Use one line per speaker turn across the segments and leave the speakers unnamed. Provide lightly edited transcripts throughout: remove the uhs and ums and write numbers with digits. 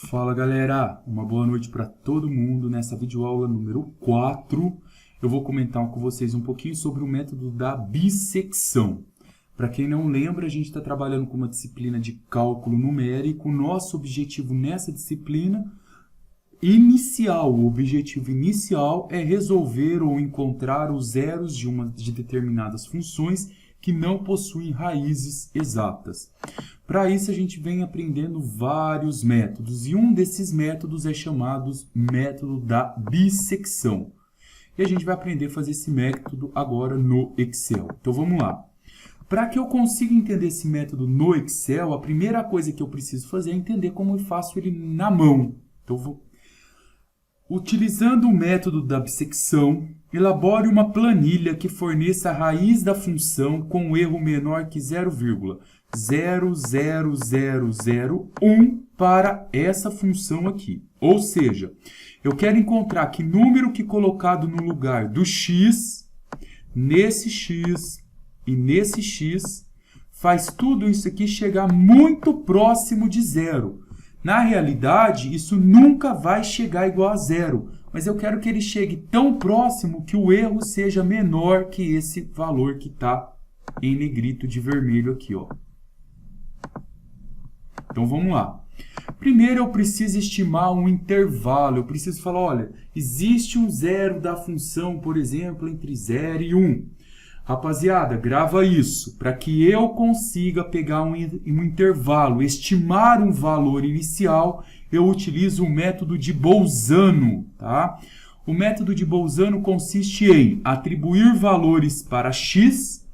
Fala galera, uma boa noite para todo mundo. Nessa videoaula número 4 eu vou comentar com vocês um pouquinho sobre o método da bissecção. Para quem não lembra, a gente está trabalhando com uma disciplina de cálculo numérico. Nosso objetivo nessa disciplina o objetivo inicial é resolver ou encontrar os zeros de determinadas funções que não possuem raízes exatas. Para isso, a gente vem aprendendo vários métodos, e um desses métodos é chamado método da bissecção. E a gente vai aprender a fazer esse método agora no Excel. Então, vamos lá. Para que eu consiga entender esse método no Excel, a primeira coisa que eu preciso fazer é entender como eu faço ele na mão. Então, utilizando o método da bissecção, elabore uma planilha que forneça a raiz da função com um erro menor que 0,00001 para essa função aqui. Ou seja, eu quero encontrar que número que colocado no lugar do x, nesse x e nesse x, faz tudo isso aqui chegar muito próximo de zero. Na realidade, isso nunca vai chegar igual a zero, mas eu quero que ele chegue tão próximo que o erro seja menor que esse valor que está em negrito de vermelho aqui, ó. Então, vamos lá. Primeiro, eu preciso estimar um intervalo. Eu preciso falar, olha, existe um zero da função, por exemplo, entre 0 e 1. Rapaziada, grava isso. Para que eu consiga pegar um intervalo, estimar um valor inicial, eu utilizo o método de Bolzano, tá? O método de Bolzano consiste em atribuir valores para x.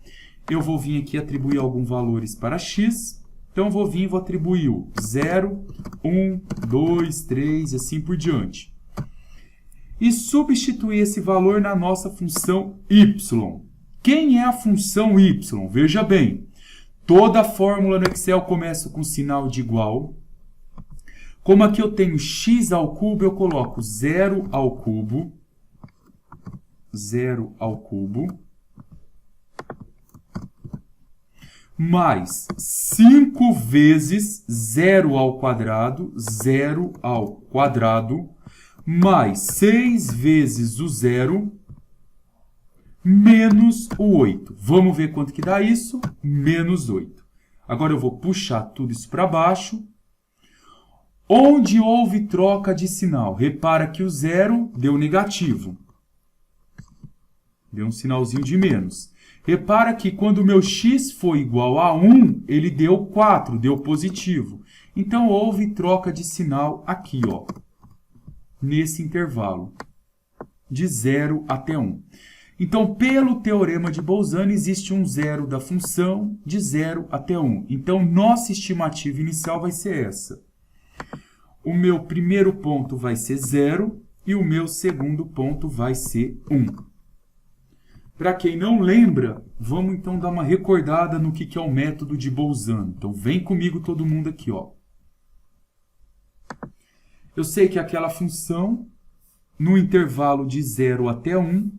Eu vou vir aqui atribuir alguns valores para x. Então, eu vou vir e vou atribuir o 0, 1, 2, 3 e assim por diante. E substituir esse valor na nossa função y. Quem é a função y? Veja bem, toda fórmula no Excel começa com sinal de igual. Como aqui eu tenho x ao cubo, eu coloco 0 ao cubo, mais 5 vezes 0 ao quadrado, mais 6 vezes o 0, menos o 8. Vamos ver quanto que dá isso? Menos 8. Agora eu vou puxar tudo isso para baixo. Onde houve troca de sinal, repara que o 0 deu negativo. Deu um sinalzinho de menos. Repara que quando o meu x foi igual a 1, ele deu 4, deu positivo. Então, houve troca de sinal aqui, ó, nesse intervalo, de 0 até 1. Então, pelo teorema de Bolzano, existe um zero da função de 0 até 1. Então, nossa estimativa inicial vai ser essa. O meu primeiro ponto vai ser 0 e o meu segundo ponto vai ser 1. Para quem não lembra, vamos então dar uma recordada no que é o método de Bolzano. Então, vem comigo todo mundo aqui, ó. Eu sei que aquela função, no intervalo de 0 até 1,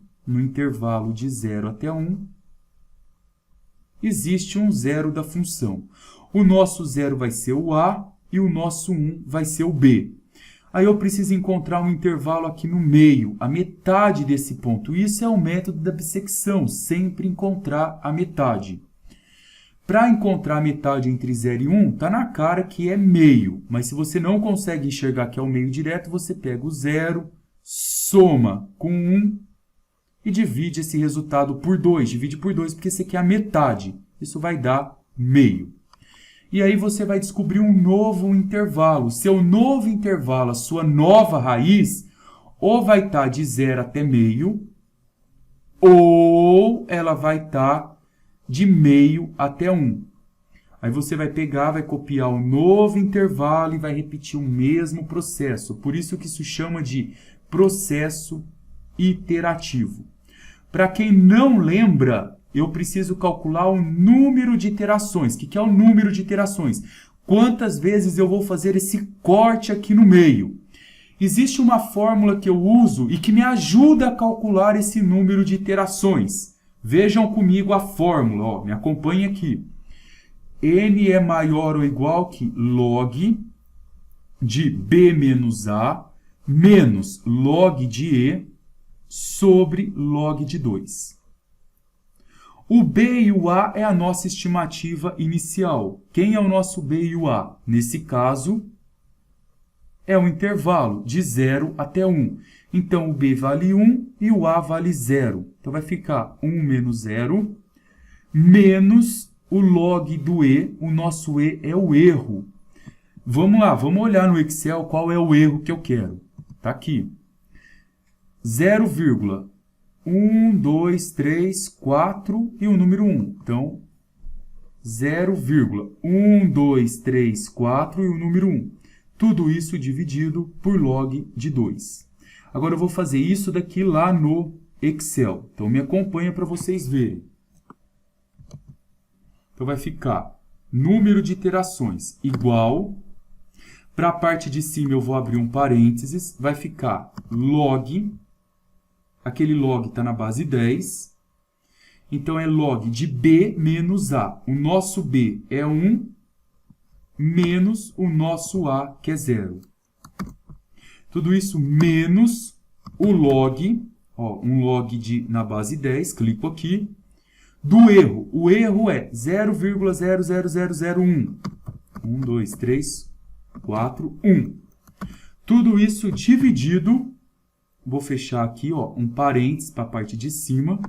existe um zero da função. O nosso zero vai ser o A e o nosso 1 vai ser o B. Aí eu preciso encontrar um intervalo aqui no meio, a metade desse ponto. Isso é o método da bissecção, sempre encontrar a metade. Para encontrar a metade entre 0 e 1, está na cara que é meio. Mas se você não consegue enxergar que é o meio direto, você pega o 0, soma com 1, e divide esse resultado por 2. Divide por 2 porque isso aqui é a metade. Isso vai dar meio. E aí você vai descobrir um novo intervalo. Seu novo intervalo, a sua nova raiz, ou vai estar de 0 até meio, ou ela vai estar de meio até 1. Aí você vai pegar, vai copiar o novo intervalo e vai repetir o mesmo processo. Por isso que isso chama de processo iterativo. Para quem não lembra, eu preciso calcular o número de iterações. O que é o número de iterações? Quantas vezes eu vou fazer esse corte aqui no meio? Existe uma fórmula que eu uso e que me ajuda a calcular esse número de iterações. Vejam comigo a fórmula, ó, me acompanhe aqui. N é maior ou igual que log de B menos A menos log de E sobre log de 2. O B e o A é a nossa estimativa inicial. Quem é o nosso B e o A? Nesse caso, é um intervalo de 0 até 1. Então, o B vale 1 e o A vale 0. Então, vai ficar 1 menos 0 menos o log do E. O nosso E é o erro. Vamos lá, vamos olhar no Excel qual é o erro que eu quero. Está aqui. 0,1, 2, 3, 4 e o número 1. Então, 0,1, 2, 3, 4 e o número 1. Tudo isso dividido por log de 2. Agora eu vou fazer isso daqui lá no Excel. Então, me acompanha para vocês verem. Então, vai ficar número de iterações igual. Para a parte de cima, eu vou abrir um parênteses. Vai ficar log. Aquele log está na base 10. Então, é log de B menos A. O nosso B é 1 menos o nosso A, que é 0. Tudo isso menos o log, ó, um log na base 10, clico aqui, do erro. O erro é 0,00001. 1, 2, 3, 4, 1. Tudo isso dividido, vou fechar aqui, ó, um parênteses para a parte de cima,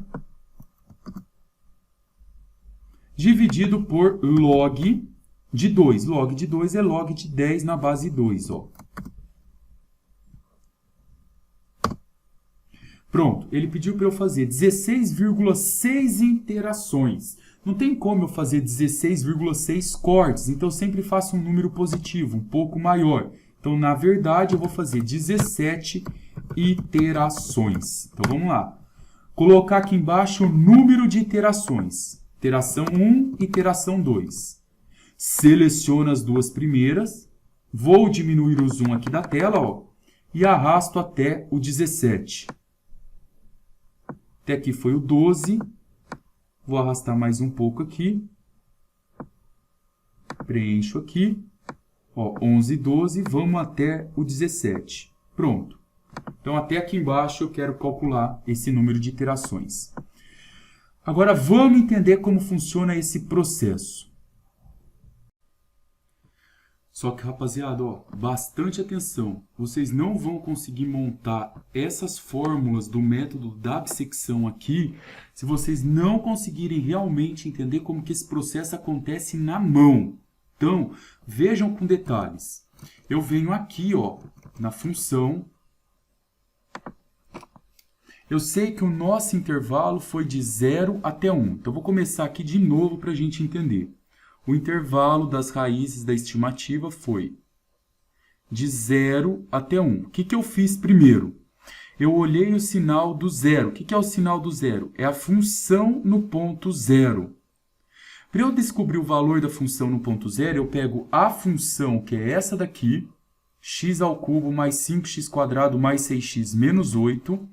dividido por log de 2. Log de 2 é log de 10 na base 2, ó. Pronto, ele pediu para eu fazer 16,6 interações. Não tem como eu fazer 16,6 cortes, então eu sempre faço um número positivo, um pouco maior. Então, na verdade, eu vou fazer 17 iterações. Então, vamos lá. Colocar aqui embaixo o número de iterações. Iteração 1, iteração 2. Seleciono as duas primeiras. Vou diminuir o zoom aqui da tela, ó, e arrasto até o 17. Até aqui foi o 12. Vou arrastar mais um pouco aqui. Preencho aqui. Ó, 11, 12. Vamos até o 17. Pronto. Então, até aqui embaixo eu quero calcular esse número de iterações. Agora, vamos entender como funciona esse processo. Só que, rapaziada, ó, bastante atenção. Vocês não vão conseguir montar essas fórmulas do método da bissecção aqui se vocês não conseguirem realmente entender como que esse processo acontece na mão. Então, vejam com detalhes. Eu venho aqui, ó, na função. Eu sei que o nosso intervalo foi de 0 até 1. Então, eu vou começar aqui de novo para a gente entender. O intervalo das raízes da estimativa foi de 0 até 1. O que eu fiz primeiro? Eu olhei o sinal do zero. O que é o sinal do zero? É a função no ponto zero. Para eu descobrir o valor da função no ponto zero, eu pego a função, que é essa daqui, x ao cubo mais 5x² mais 6x menos 8,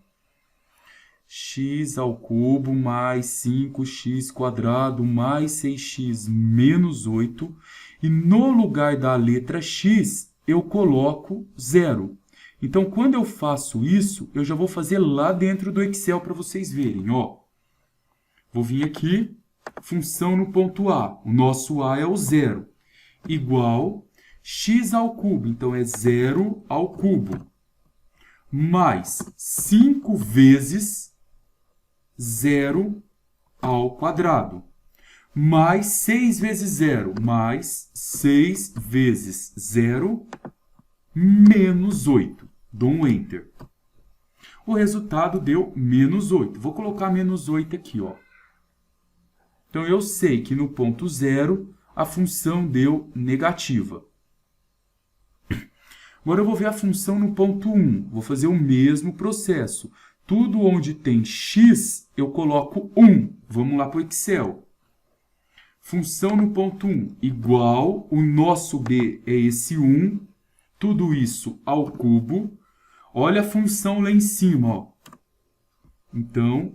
x ao cubo mais 5x² mais 6x menos 8. E no lugar da letra x, eu coloco 0. Então, quando eu faço isso, eu já vou fazer lá dentro do Excel para vocês verem. Ó. Vou vir aqui, função no ponto A. O nosso A é o 0. Igual x ao cubo. Então, é 0 ao cubo. Mais 5 vezes 0 ao quadrado, mais 6 vezes 0, mais 6 vezes 0, menos 8. Dou um Enter. O resultado deu menos 8. Vou colocar menos 8 aqui, ó. Então, eu sei que no ponto 0, a função deu negativa. Agora, eu vou ver a função no ponto 1. Vou fazer o mesmo processo. Tudo onde tem x, eu coloco 1. Vamos lá para o Excel. Função no ponto 1 igual, o nosso b é esse 1. Tudo isso ao cubo. Olha a função lá em cima, ó. Então,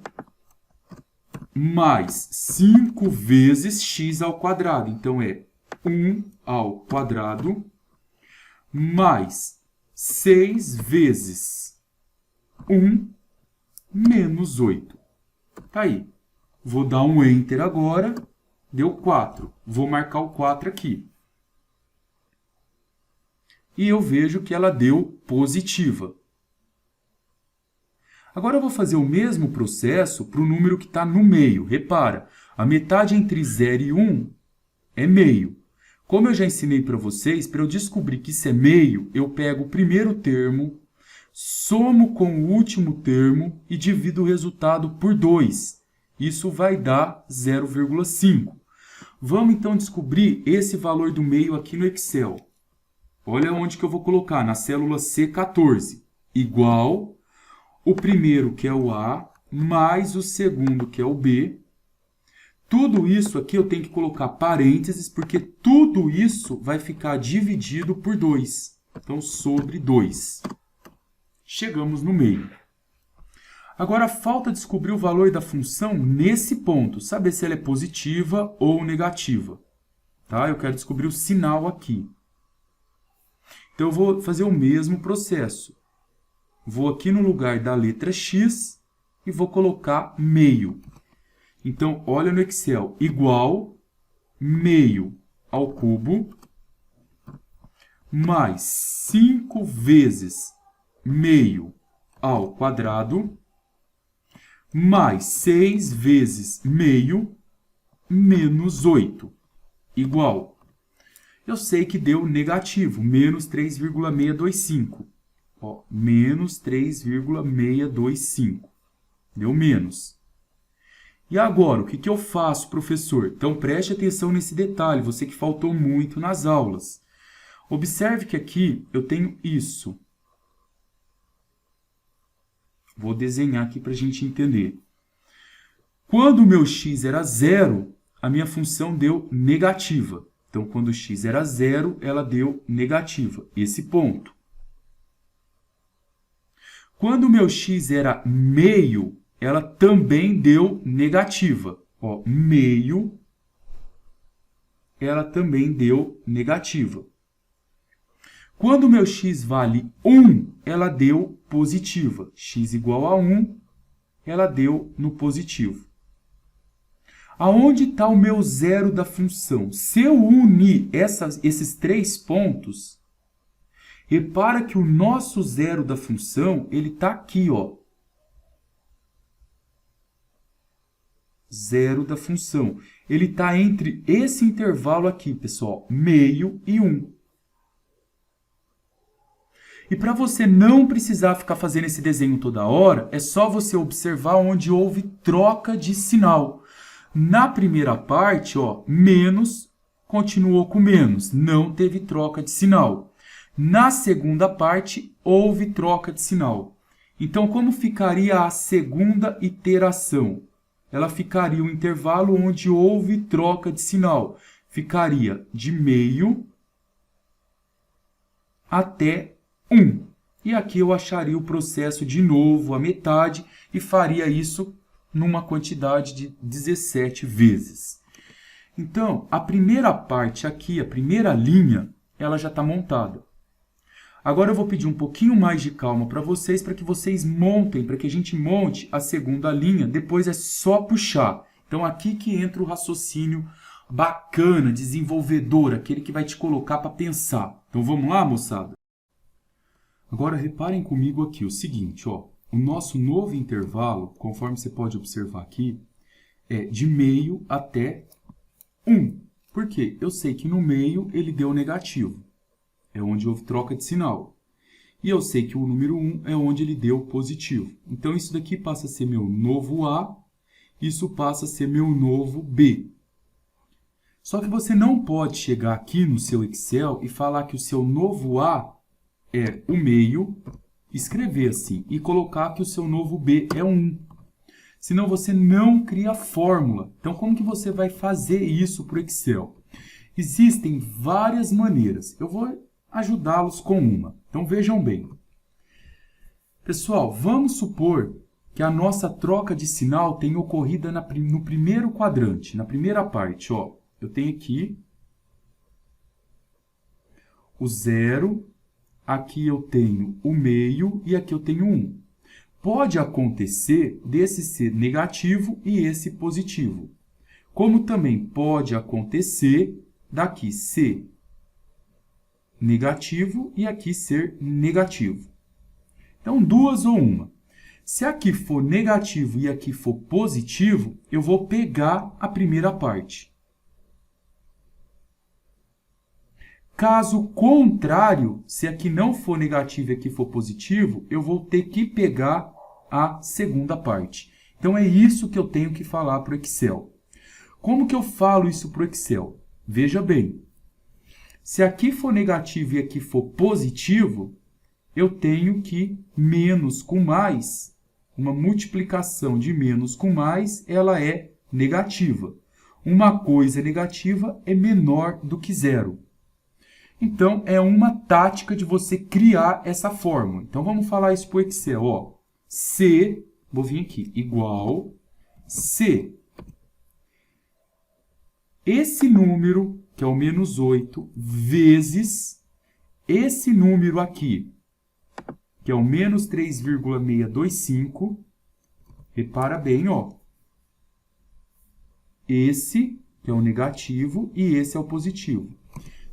mais 5 vezes x ao quadrado. Então, é 1 ao quadrado mais 6 vezes 1 menos 8. Tá aí. Vou dar um Enter agora. Deu 4. Vou marcar o 4 aqui. E eu vejo que ela deu positiva. Agora eu vou fazer o mesmo processo para o número que está no meio. Repara, a metade entre 0 e 1 é meio. Como eu já ensinei para vocês, para eu descobrir que isso é meio, eu pego o primeiro termo, somo com o último termo e divido o resultado por 2. Isso vai dar 0,5. Vamos então descobrir esse valor do meio aqui no Excel. Olha onde que eu vou colocar, na célula C14. Igual o primeiro, que é o A, mais o segundo, que é o B. Tudo isso aqui eu tenho que colocar parênteses, porque tudo isso vai ficar dividido por 2. Então, sobre 2. Chegamos no meio. Agora, falta descobrir o valor da função nesse ponto. Saber se ela é positiva ou negativa. Tá? Eu quero descobrir o sinal aqui. Então, eu vou fazer o mesmo processo. Vou aqui no lugar da letra X e vou colocar meio. Então, olha no Excel. Igual meio ao cubo mais 5 vezes meio ao quadrado mais 6 vezes meio menos 8. Igual. Eu sei que deu negativo, menos 3,625. Ó, menos 3,625. Deu menos. E agora, o que eu faço, professor? Então, preste atenção nesse detalhe, você que faltou muito nas aulas. Observe que aqui eu tenho isso. Vou desenhar aqui para a gente entender. Quando o meu x era 0, a minha função deu negativa. Então, quando o x era 0, ela deu negativa. Esse ponto. Quando o meu x era meio, ela também deu negativa. Ó, meio, ela também deu negativa. Quando o meu x vale 1, ela deu positiva. X igual a 1, ela deu no positivo. Aonde está o meu zero da função? Se eu unir esses 3 pontos, repara que o nosso zero da função, ele está aqui, ó. Zero da função. Ele está entre esse intervalo aqui, pessoal, meio e 1. E para você não precisar ficar fazendo esse desenho toda hora, é só você observar onde houve troca de sinal. Na primeira parte, ó, menos continuou com menos, não teve troca de sinal. Na segunda parte, houve troca de sinal. Então, como ficaria a segunda iteração? Ela ficaria o intervalo onde houve troca de sinal. Ficaria de meio até 1. E aqui eu acharia o processo de novo, a metade, e faria isso numa quantidade de 17 vezes. Então, a primeira parte aqui, a primeira linha, ela já está montada. Agora eu vou pedir um pouquinho mais de calma para vocês, para que vocês montem, para que a gente monte a segunda linha, depois é só puxar. Então, aqui que entra o raciocínio bacana, desenvolvedor, aquele que vai te colocar para pensar. Então, vamos lá, moçada? Agora, reparem comigo aqui o seguinte, ó, o nosso novo intervalo, conforme você pode observar aqui, é de meio até 1. Por quê? Eu sei que no meio ele deu negativo, é onde houve troca de sinal. E eu sei que o número 1 é onde ele deu positivo. Então, isso daqui passa a ser meu novo A, isso passa a ser meu novo B. Só que você não pode chegar aqui no seu Excel e falar que o seu novo A é o meio, escrever assim, e colocar que o seu novo B é 1. Senão você não cria fórmula. Então, como que você vai fazer isso para o Excel? Existem várias maneiras. Eu vou ajudá-los com uma. Então, vejam bem. Pessoal, vamos supor que a nossa troca de sinal tenha ocorrido no primeiro quadrante, na primeira parte. Ó, eu tenho aqui o 0 aqui eu tenho o meio e aqui eu tenho 1. Pode acontecer desse ser negativo e esse positivo. Como também pode acontecer daqui ser negativo e aqui ser negativo. Então, duas ou uma. Se aqui for negativo e aqui for positivo, eu vou pegar a primeira parte. Caso contrário, se aqui não for negativo e aqui for positivo, eu vou ter que pegar a segunda parte. Então, é isso que eu tenho que falar para o Excel. Como que eu falo isso para o Excel? Veja bem. Se aqui for negativo e aqui for positivo, eu tenho que menos com mais, uma multiplicação de menos com mais, ela é negativa. Uma coisa negativa é menor do que zero. Então, é uma tática de você criar essa fórmula. Então, vamos falar isso para o Excel. Ó. C, vou vir aqui, igual C. Esse número, que é o menos 8, vezes esse número aqui, que é o menos 3,625. Repara bem, ó. Esse que é o negativo e esse é o positivo.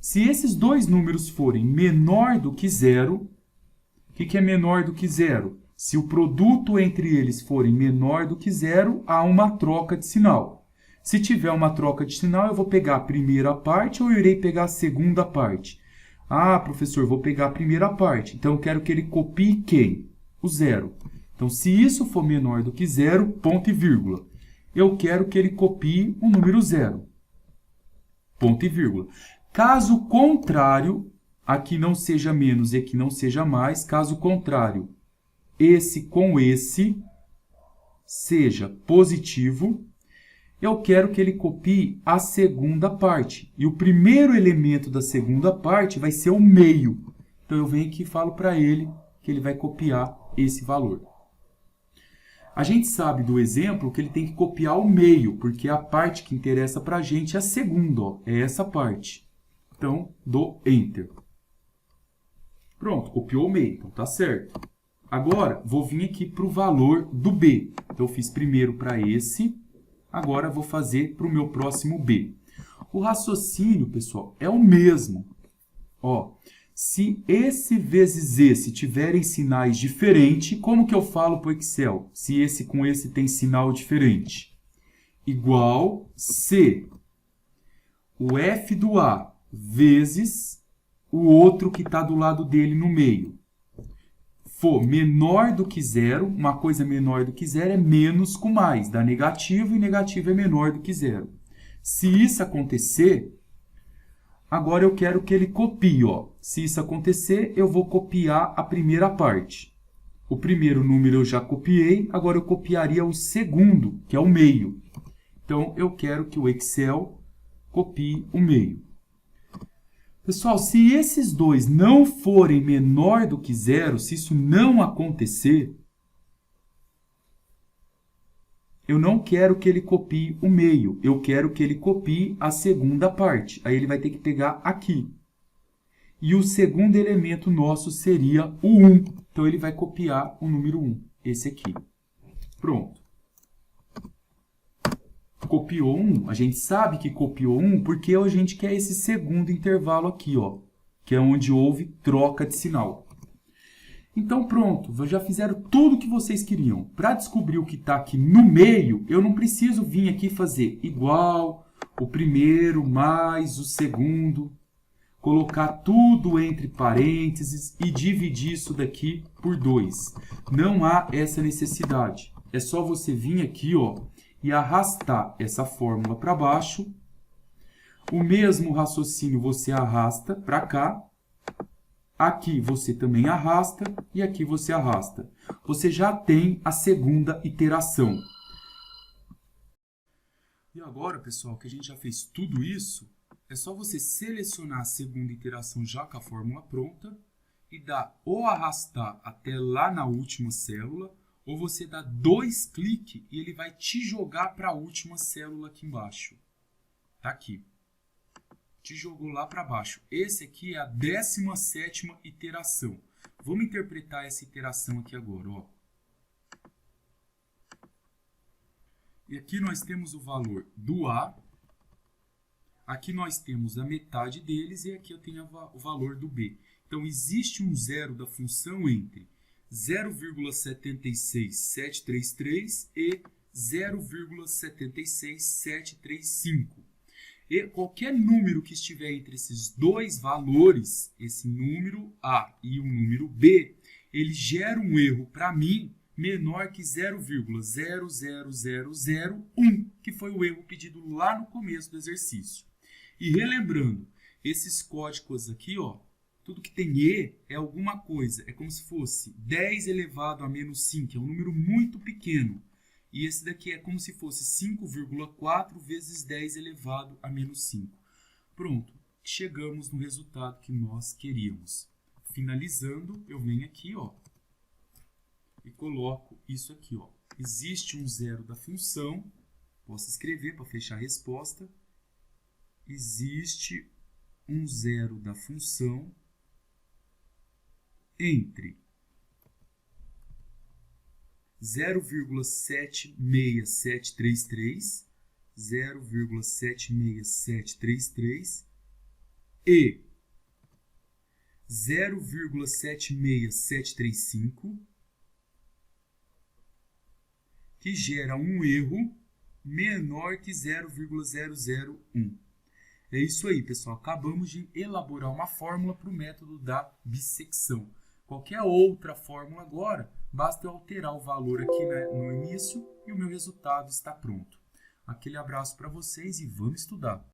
Se esses dois números forem menor do que zero, o que é menor do que zero? Se o produto entre eles forem menor do que zero, há uma troca de sinal. Se tiver uma troca de sinal, eu vou pegar a primeira parte ou eu irei pegar a segunda parte? Ah, professor, vou pegar a primeira parte. Então, eu quero que ele copie quem? O zero. Então, se isso for menor do que zero, ponto e vírgula. Eu quero que ele copie o número zero. Ponto e vírgula. Caso contrário, aqui não seja menos e aqui não seja mais. Caso contrário, esse com esse seja positivo. Eu quero que ele copie a segunda parte. E o primeiro elemento da segunda parte vai ser o meio. Então, eu venho aqui e falo para ele que ele vai copiar esse valor. A gente sabe do exemplo que ele tem que copiar o meio, porque a parte que interessa para a gente é a segunda, ó, é essa parte. Então, dou Enter. Pronto, copiou o meio, então tá certo. Agora, vou vir aqui para o valor do B. Então, eu fiz primeiro para esse, agora vou fazer para o meu próximo B. O raciocínio, pessoal, é o mesmo. Ó, se esse vezes esse tiverem sinais diferentes, como que eu falo para o Excel? Se esse com esse tem sinal diferente. Igual se o F do A vezes o outro que está do lado dele no meio for menor do que zero, uma coisa menor do que zero é menos com mais, dá negativo e negativo é menor do que zero. Se isso acontecer, agora eu quero que ele copie, ó. Se isso acontecer, eu vou copiar a primeira parte. O primeiro número eu já copiei, agora eu copiaria o segundo, que é o meio. Então, eu quero que o Excel copie o meio. Pessoal, se esses dois não forem menor do que zero, se isso não acontecer, eu não quero que ele copie o meio, eu quero que ele copie a segunda parte. Aí ele vai ter que pegar aqui. E o segundo elemento nosso seria o 1. Então, ele vai copiar o número 1, esse aqui. Pronto. Copiou 1. A gente sabe que copiou 1 porque a gente quer esse segundo intervalo aqui, ó, que é onde houve troca de sinal. Então, pronto, já fizeram tudo o que vocês queriam. Para descobrir o que está aqui no meio, eu não preciso vir aqui fazer igual, o primeiro mais o segundo, colocar tudo entre parênteses e dividir isso daqui por 2. Não há essa necessidade. É só você vir aqui, ó, e arrastar essa fórmula para baixo. O mesmo raciocínio você arrasta para cá. Aqui você também arrasta e aqui você arrasta. Você já tem a segunda iteração. E agora, pessoal, que a gente já fez tudo isso, é só você selecionar a segunda iteração já com a fórmula pronta e dar ou arrastar até lá na última célula, ou você dá 2 cliques e ele vai te jogar para a última célula aqui embaixo. Tá aqui. te jogou lá para baixo. Esse aqui é a 17ª iteração. Vamos interpretar essa iteração aqui agora, ó. E aqui nós temos o valor do A. Aqui nós temos a metade deles e aqui eu tenho o valor do B. Então, existe um zero da função entre 0,76733 e 0,76735. E qualquer número que estiver entre esses dois valores, esse número A e o número B, ele gera um erro para mim menor que 0,00001, que foi o erro pedido lá no começo do exercício. E relembrando, esses códigos aqui, ó, tudo que tem E é alguma coisa, é como se fosse 10 elevado a menos 5, é um número muito pequeno. E esse daqui é como se fosse 5,4 vezes 10 elevado a menos 5. Pronto, chegamos no resultado que nós queríamos. Finalizando, eu venho aqui, ó, e coloco isso aqui, ó. Existe um zero da função, posso escrever para fechar a resposta. Existe um zero da função entre 0,76733 e 0,76735, que gera um erro menor que 0,001. É isso aí, pessoal. Acabamos de elaborar uma fórmula para o método da bissecção. Qualquer outra fórmula agora, basta eu alterar o valor aqui, né, no início e o meu resultado está pronto. Aquele abraço para vocês e vamos estudar!